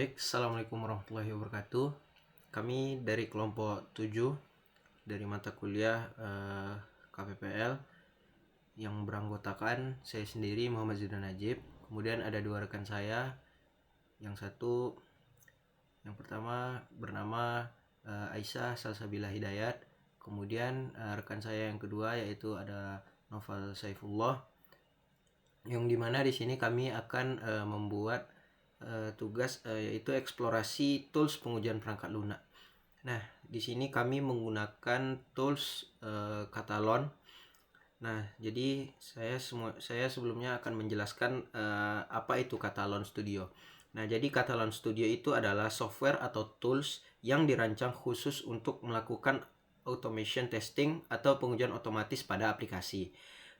Assalamualaikum warahmatullahi wabarakatuh. Kami dari kelompok 7 dari mata kuliah KPPL yang beranggotakan saya sendiri Muhammad Zidan Najib. Kemudian ada dua rekan saya. Yang pertama bernama Aisyah Salsabila Hidayat. Kemudian rekan saya yang kedua yaitu ada Noval Saifullah. Yang dimana di sini kami akan membuat tugas yaitu eksplorasi tools pengujian perangkat lunak. Nah, di sini kami menggunakan tools Katalon. Nah, jadi saya sebelumnya akan menjelaskan apa itu Katalon Studio. Nah, jadi Katalon Studio itu adalah software atau tools yang dirancang khusus untuk melakukan automation testing atau pengujian otomatis pada aplikasi.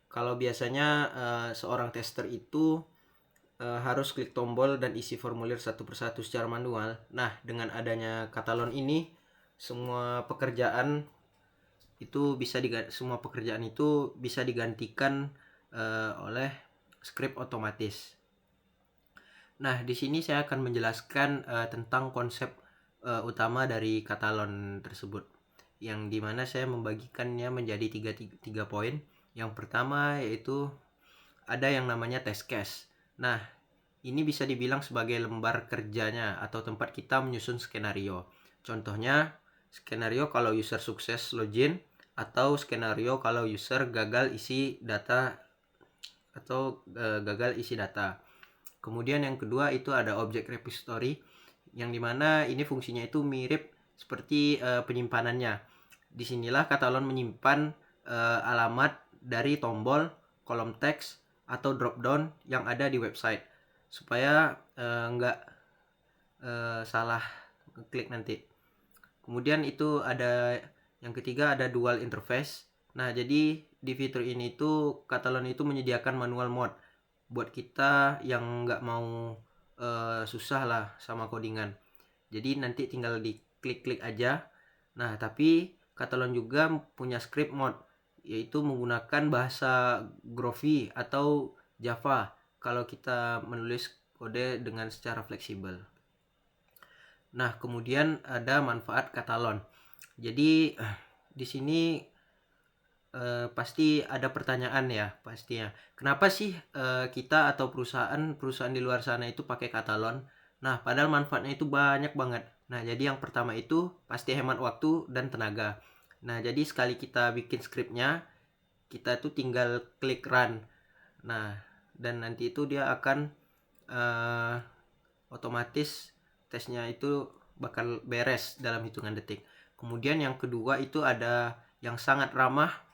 Kalau biasanya seorang tester itu harus klik tombol dan isi formulir satu persatu secara manual. Nah, dengan adanya Katalon ini, semua pekerjaan itu bisa digantikan oleh script otomatis. Nah, di sini saya akan menjelaskan tentang konsep utama dari Katalon tersebut, yang dimana saya membagikannya menjadi tiga poin. Yang pertama yaitu ada yang namanya test case. Nah, ini bisa dibilang sebagai lembar kerjanya atau tempat kita menyusun skenario. Contohnya, skenario kalau user sukses login atau skenario kalau user gagal isi data Kemudian yang kedua itu ada object repository, yang dimana ini fungsinya itu mirip seperti penyimpanannya. Disinilah Katalon menyimpan alamat dari tombol, kolom teks, atau drop-down yang ada di website, supaya nggak salah klik nanti. Kemudian itu ada yang ketiga, ada dual interface. Nah, jadi di fitur ini itu Katalon itu menyediakan manual mode buat kita yang nggak mau susah lah sama codingan. Jadi nanti tinggal diklik-klik aja. Nah, tapi Katalon juga punya script mode, yaitu menggunakan bahasa Groovy atau Java kalau kita menulis kode dengan secara fleksibel. Nah, kemudian ada manfaat Katalon. Jadi di sini pasti ada pertanyaan ya pastinya. Kenapa sih kita atau perusahaan di luar sana itu pakai Katalon? Nah, padahal manfaatnya itu banyak banget. Nah, jadi yang pertama itu pasti hemat waktu dan tenaga. Nah, jadi sekali kita bikin skripnya, kita tuh tinggal klik run. Nah, dan nanti itu dia akan otomatis tesnya itu bakal beres dalam hitungan detik. Kemudian yang kedua itu ada yang sangat ramah,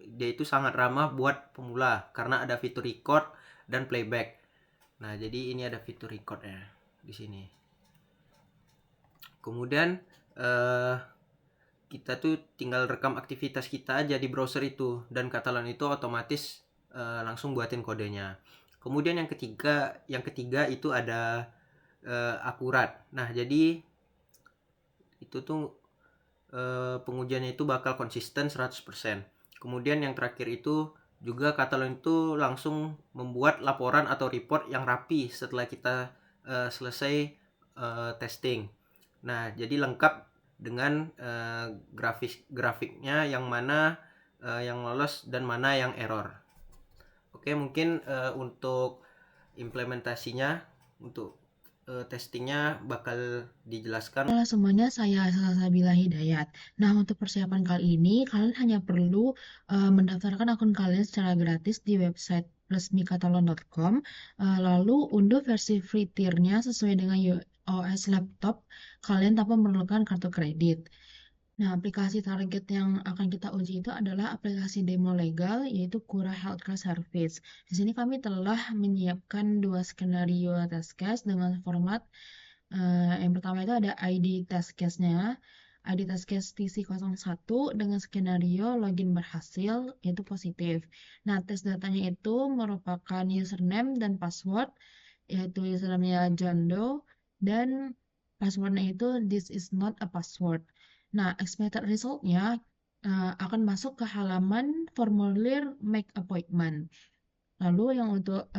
dia itu sangat ramah buat pemula karena ada fitur record dan playback. Nah, jadi ini ada fitur recordnya di sini. Kemudian kita tuh tinggal rekam aktivitas kita aja di browser itu, dan Katalon itu otomatis langsung buatin kodenya. Kemudian yang ketiga itu ada akurat. Nah, jadi itu tuh pengujiannya itu bakal konsisten 100%. Kemudian yang terakhir itu juga Katalon itu langsung membuat laporan atau report yang rapi setelah kita selesai testing. Nah, jadi lengkap dengan grafiknya yang mana yang lolos dan mana yang error. Oke, mungkin untuk implementasinya, untuk testingnya bakal dijelaskan. Halo semuanya, saya Salsabila Hidayat. Nah, untuk persiapan kali ini, kalian hanya perlu mendaftarkan akun kalian secara gratis di website resmi katalon.com, lalu unduh versi free tier-nya sesuai dengan iOS laptop kalian tanpa memerlukan kartu kredit. Nah, aplikasi target yang akan kita uji itu adalah aplikasi demo legal, yaitu Kura Healthcare Service. Di sini kami telah menyiapkan dua skenario test case dengan format yang pertama itu ada ID test case-nya, ID test case TC01 dengan skenario login berhasil, yaitu positif. Nah, tes datanya itu merupakan username dan password, yaitu username-nya John Doe, dan passwordnya itu this is not a password. Nah, expected result-nya akan masuk ke halaman formulir make appointment. Lalu yang untuk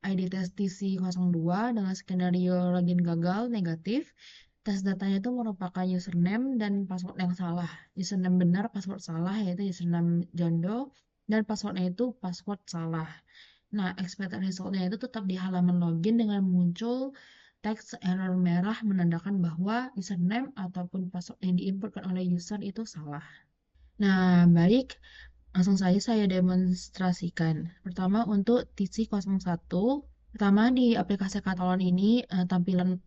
ID tes TC02 dengan skenario login gagal negatif. Tes datanya itu merupakan username dan password yang salah. Username benar, password salah, yaitu username John Doe, dan passwordnya itu password salah. Nah, expected resultnya itu tetap di halaman login dengan muncul teks error merah menandakan bahwa username ataupun password yang diinputkan oleh user itu salah. Nah, baik, langsung saja saya demonstrasikan. Pertama untuk TC01. Pertama di aplikasi Katalon ini tampilan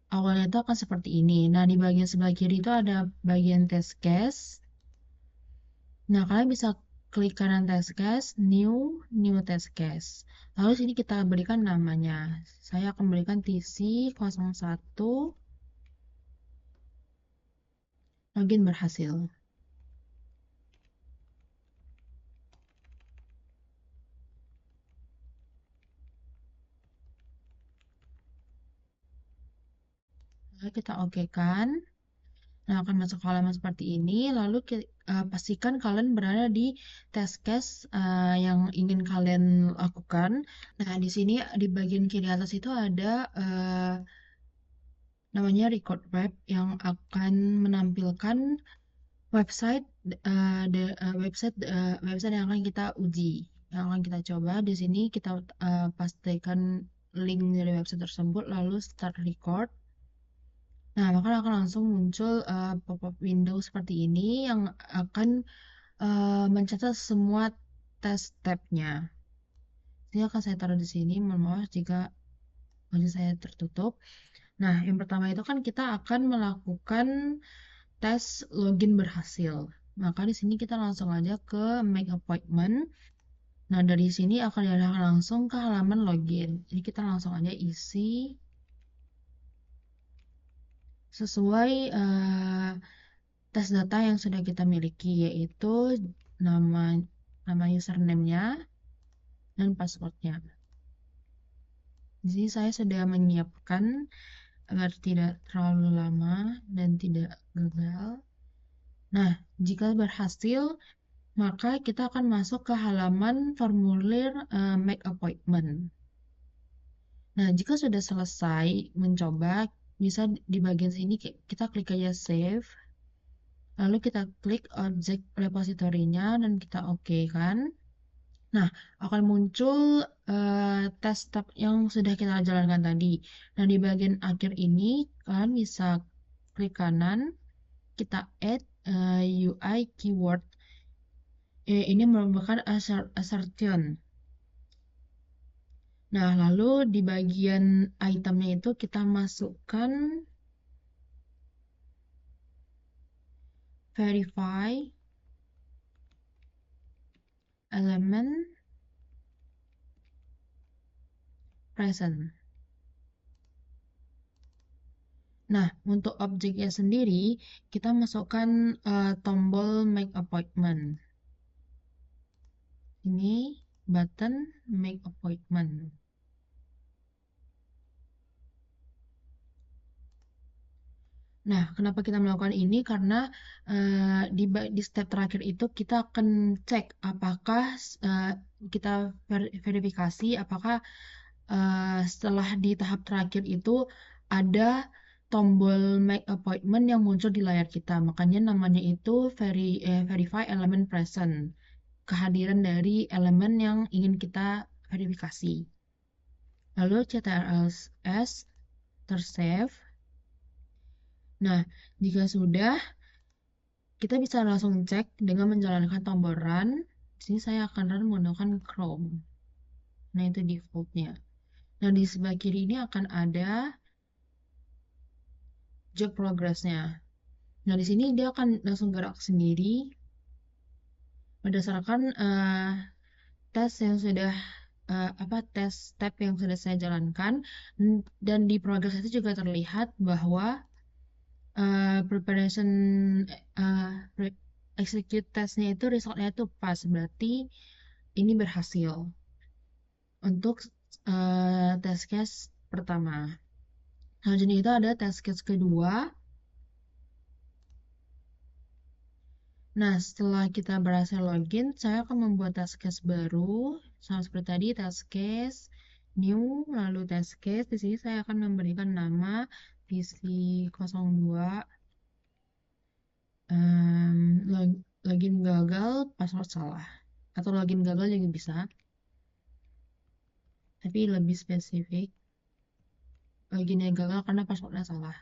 awalnya itu akan seperti ini. Nah, di bagian sebelah kiri itu ada bagian test case. Nah, kalian bisa klik kanan test case, new test case. Lalu sini kita berikan namanya. Saya akan berikan TC01 login berhasil. Lalu kita oke kan. Nah, akan masuk ke halaman seperti ini. Lalu pastikan kalian berada di test case yang ingin kalian lakukan. Nah, di sini di bagian kiri atas itu ada namanya record web yang akan menampilkan website website yang akan kita uji, yang akan kita coba. Di sini kita pastikan link dari website tersebut lalu start record. Nah, maka akan langsung muncul pop-up window seperti ini yang akan mencatat semua tes tab-nya. Ini akan saya taruh di sini, mohon maaf jika wajah saya tertutup. Nah, yang pertama itu kan kita akan melakukan tes login berhasil. Maka di sini kita langsung aja ke make appointment. Nah, dari sini akan diarahkan langsung ke halaman login. Jadi kita langsung aja isi sesuai tes data yang sudah kita miliki, yaitu nama username-nya dan password-nya. Di sini saya sudah menyiapkan agar tidak terlalu lama dan tidak gagal. Nah, jika berhasil, maka kita akan masuk ke halaman formulir make appointment. Nah, jika sudah selesai mencoba, bisa di bagian sini kita klik aja save. Lalu kita klik object repository-nya dan kita oke kan. Nah, akan muncul tes tab yang sudah kita jalankan tadi. Nah, di bagian akhir ini kalian bisa klik kanan, kita add UI keyword. Ini merupakan assertion. Nah, lalu di bagian itemnya itu kita masukkan verify element present. Nah, untuk objeknya sendiri, kita masukkan tombol make appointment. Ini button make appointment. Nah, kenapa kita melakukan ini? Karena di step terakhir itu kita akan cek apakah kita verifikasi apakah setelah di tahap terakhir itu ada tombol make appointment yang muncul di layar kita. Makanya namanya itu verify element present. Kehadiran dari elemen yang ingin kita verifikasi. Lalu ctrls tersave. Nah, jika sudah, kita bisa langsung cek dengan menjalankan tombol run. Di sini saya akan run menggunakan Chrome. Nah, itu defaultnya. Nah, di sebelah kiri ini akan ada job progress-nya. Nah, di sini dia akan langsung gerak sendiri berdasarkan tes yang sudah tes step yang sudah saya jalankan, dan di progress itu juga terlihat bahwa preparation execute testnya itu resultnya itu pas, berarti ini berhasil untuk test case pertama. Selanjutnya itu ada test case kedua. Nah, setelah kita berhasil login, saya akan membuat test case baru sama seperti tadi, test case new, lalu test case. Di sini saya akan memberikan nama PC02. Login gagal, password salah. Atau login gagal juga bisa. Tapi lebih spesifik. Loginnya gagal karena passwordnya salah.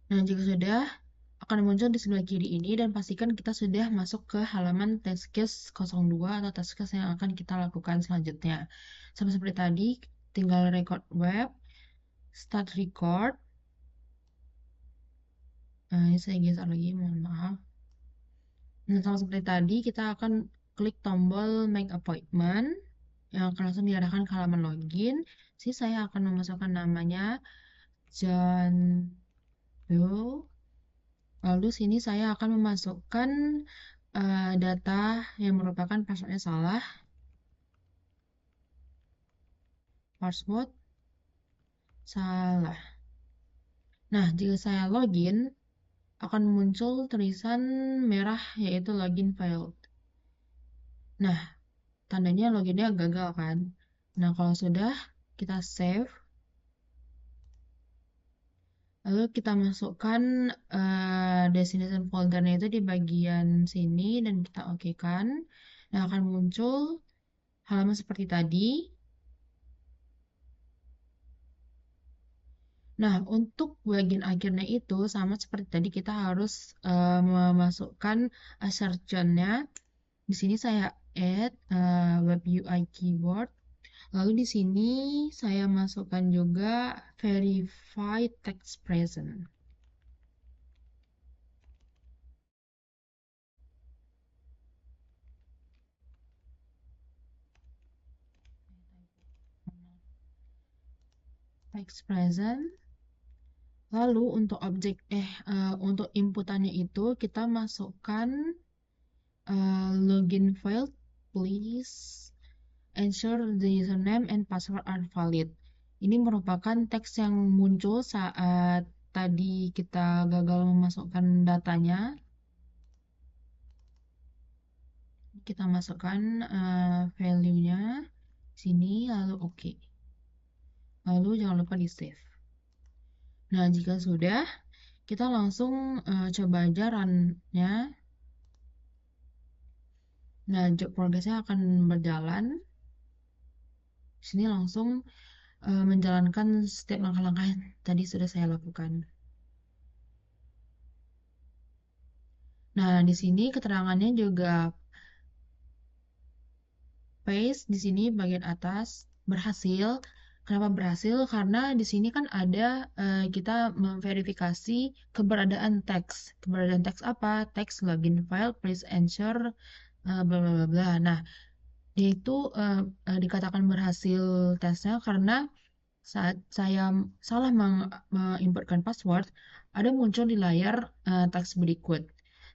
Nah, jika sudah, akan muncul di sebelah kiri ini dan pastikan kita sudah masuk ke halaman test case 02 atau test case yang akan kita lakukan selanjutnya. Sama seperti tadi, tinggal record web, start record. Nah, ini saya geser lagi, mohon maaf. Nah, sama seperti tadi, kita akan klik tombol make appointment yang akan langsung diarahkan ke halaman login. Sini saya akan memasukkan namanya John Doe. Lalu sini saya akan memasukkan data yang merupakan passwordnya salah. Password salah. Nah, jika saya login, akan muncul tulisan merah yaitu login failed. Nah, tandanya loginnya gagal kan? Nah, kalau sudah, kita save. Lalu kita masukkan destination foldernya itu di bagian sini dan kita oke kan. Nah, akan muncul halaman seperti tadi. Nah, untuk bagian akhirnya itu sama seperti tadi kita harus memasukkan assertion-nya. Di sini saya add web UI keyword. Lalu di sini saya masukkan juga verify text present. Text present. Lalu untuk untuk inputannya itu kita masukkan login file, please ensure the username and password are valid. Ini merupakan teks yang muncul saat tadi kita gagal memasukkan datanya. Kita masukkan value-nya sini, lalu oke. Lalu jangan lupa di save. Nah, jika sudah, kita langsung coba aja run-nya. Nah, job progress-nya akan berjalan. Sini langsung menjalankan setiap langkah-langkah yang tadi sudah saya lakukan. Nah, di sini keterangannya juga paste di sini bagian atas berhasil. Kenapa berhasil? Karena di sini kan ada kita memverifikasi keberadaan teks. Keberadaan teks apa? Teks login file, please ensure bla bla bla bla. Nah, itu dikatakan berhasil tesnya karena saat saya salah menginputkan password, ada muncul di layar teks berikut.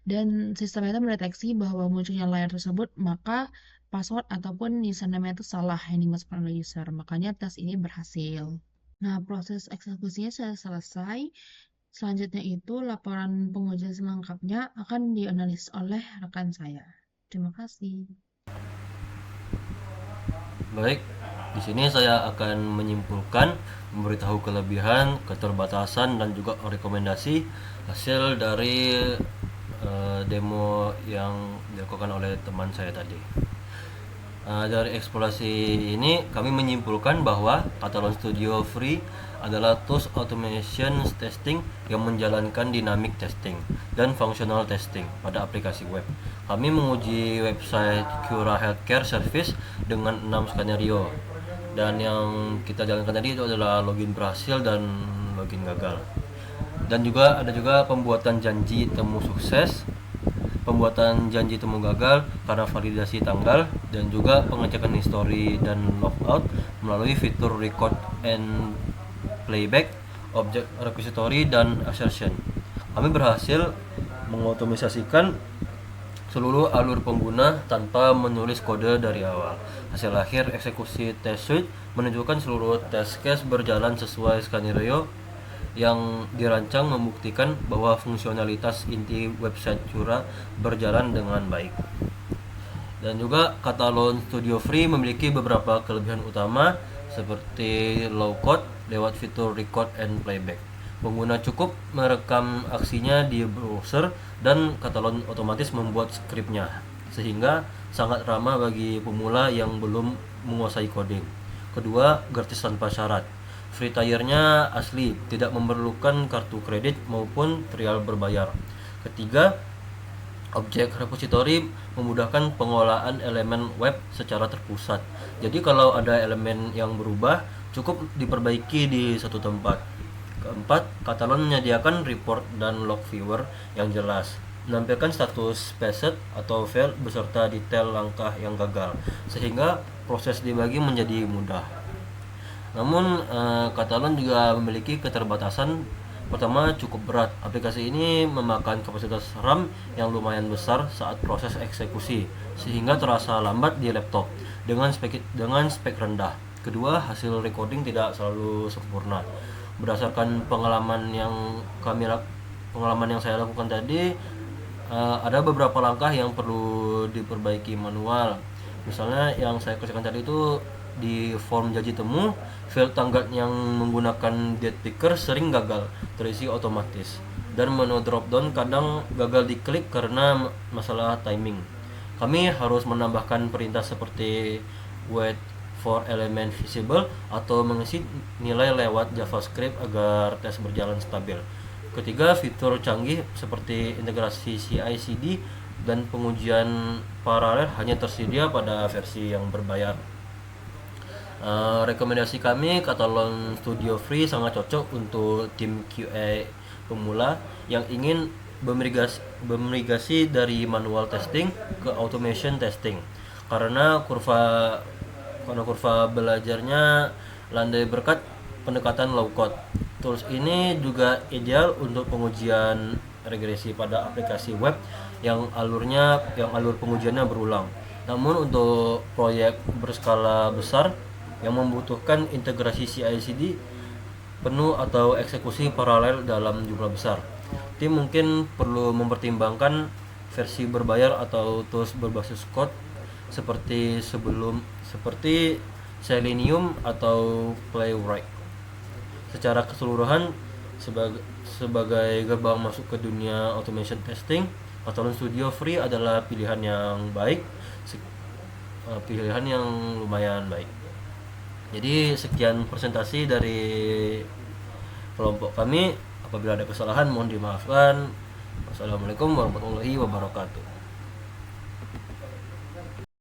Dan sistem itu mendeteksi bahwa munculnya layar tersebut, maka password ataupun username itu salah yang dimasukkan oleh user. Makanya tes ini berhasil. Nah, proses eksekusinya sudah selesai. Selanjutnya itu laporan pengujian selengkapnya akan dianalisis oleh rekan saya. Terima kasih. Baik, di sini saya akan menyimpulkan, memberitahu kelebihan, keterbatasan, dan juga rekomendasi hasil dari demo yang dilakukan oleh teman saya tadi. Dari eksplorasi ini kami menyimpulkan bahwa Catalon Studio Free adalah tools automation testing yang menjalankan dynamic testing dan functional testing pada aplikasi web. Kami menguji website Cura Healthcare Service dengan 6 skenario, dan yang kita jalankan tadi itu adalah login berhasil dan login gagal. Dan juga ada juga pembuatan janji temu sukses, pembuatan janji temu gagal karena validasi tanggal, dan juga pengecekan history dan logout melalui fitur record and playback, object repository, dan assertion. Kami berhasil mengotomisasikan seluruh alur pengguna tanpa menulis kode dari awal. Hasil akhir eksekusi test suite menunjukkan seluruh test case berjalan sesuai skenario yang dirancang, membuktikan bahwa fungsionalitas inti website Cura berjalan dengan baik. Dan juga Catalon Studio Free memiliki beberapa kelebihan utama seperti low code lewat fitur record and playback. Pengguna cukup merekam aksinya di browser dan Catalon otomatis membuat skripnya, sehingga sangat ramah bagi pemula yang belum menguasai coding. Kedua, gratis tanpa syarat. Free tier-nya asli, tidak memerlukan kartu kredit maupun trial berbayar. Ketiga, objek repository memudahkan pengelolaan elemen web secara terpusat. Jadi kalau ada elemen yang berubah, cukup diperbaiki di satu tempat. Keempat, Catalon menyediakan report dan log viewer yang jelas, menampilkan status spaced atau fail beserta detail langkah yang gagal, sehingga proses dibagi menjadi mudah. Namun Catalon juga memiliki keterbatasan. Pertama, cukup berat. Aplikasi ini memakan kapasitas RAM yang lumayan besar saat proses eksekusi, sehingga terasa lambat di laptop dengan spek rendah. Kedua, hasil recording tidak selalu sempurna. Berdasarkan pengalaman yang saya lakukan tadi, ada beberapa langkah yang perlu diperbaiki manual. Misalnya yang saya kerjakan tadi itu di form janji temu, file tanggal yang menggunakan date picker sering gagal terisi otomatis, dan menu dropdown kadang gagal diklik karena masalah timing. Kami harus menambahkan perintah seperti wait for element visible atau mengisi nilai lewat JavaScript agar tes berjalan stabil. Ketiga, fitur canggih seperti integrasi CI/CD dan pengujian paralel hanya tersedia pada versi yang berbayar. Rekomendasi kami, Catalon Studio Free sangat cocok untuk tim QA pemula yang ingin bermigrasi dari manual testing ke automation testing, karena kurva belajarnya landai berkat pendekatan low code. Tools ini juga ideal untuk pengujian regresi pada aplikasi web yang alur pengujiannya berulang. Namun untuk proyek berskala besar yang membutuhkan integrasi CI/CD penuh atau eksekusi paralel dalam jumlah besar, tim mungkin perlu mempertimbangkan versi berbayar atau tools berbasis code seperti Selenium atau Playwright. Secara keseluruhan, sebagai gerbang masuk ke dunia automation testing, Catalon Studio Free adalah pilihan yang lumayan baik. Jadi sekian presentasi dari kelompok kami. Apabila ada kesalahan mohon dimaafkan. Wassalamualaikum warahmatullahi wabarakatuh.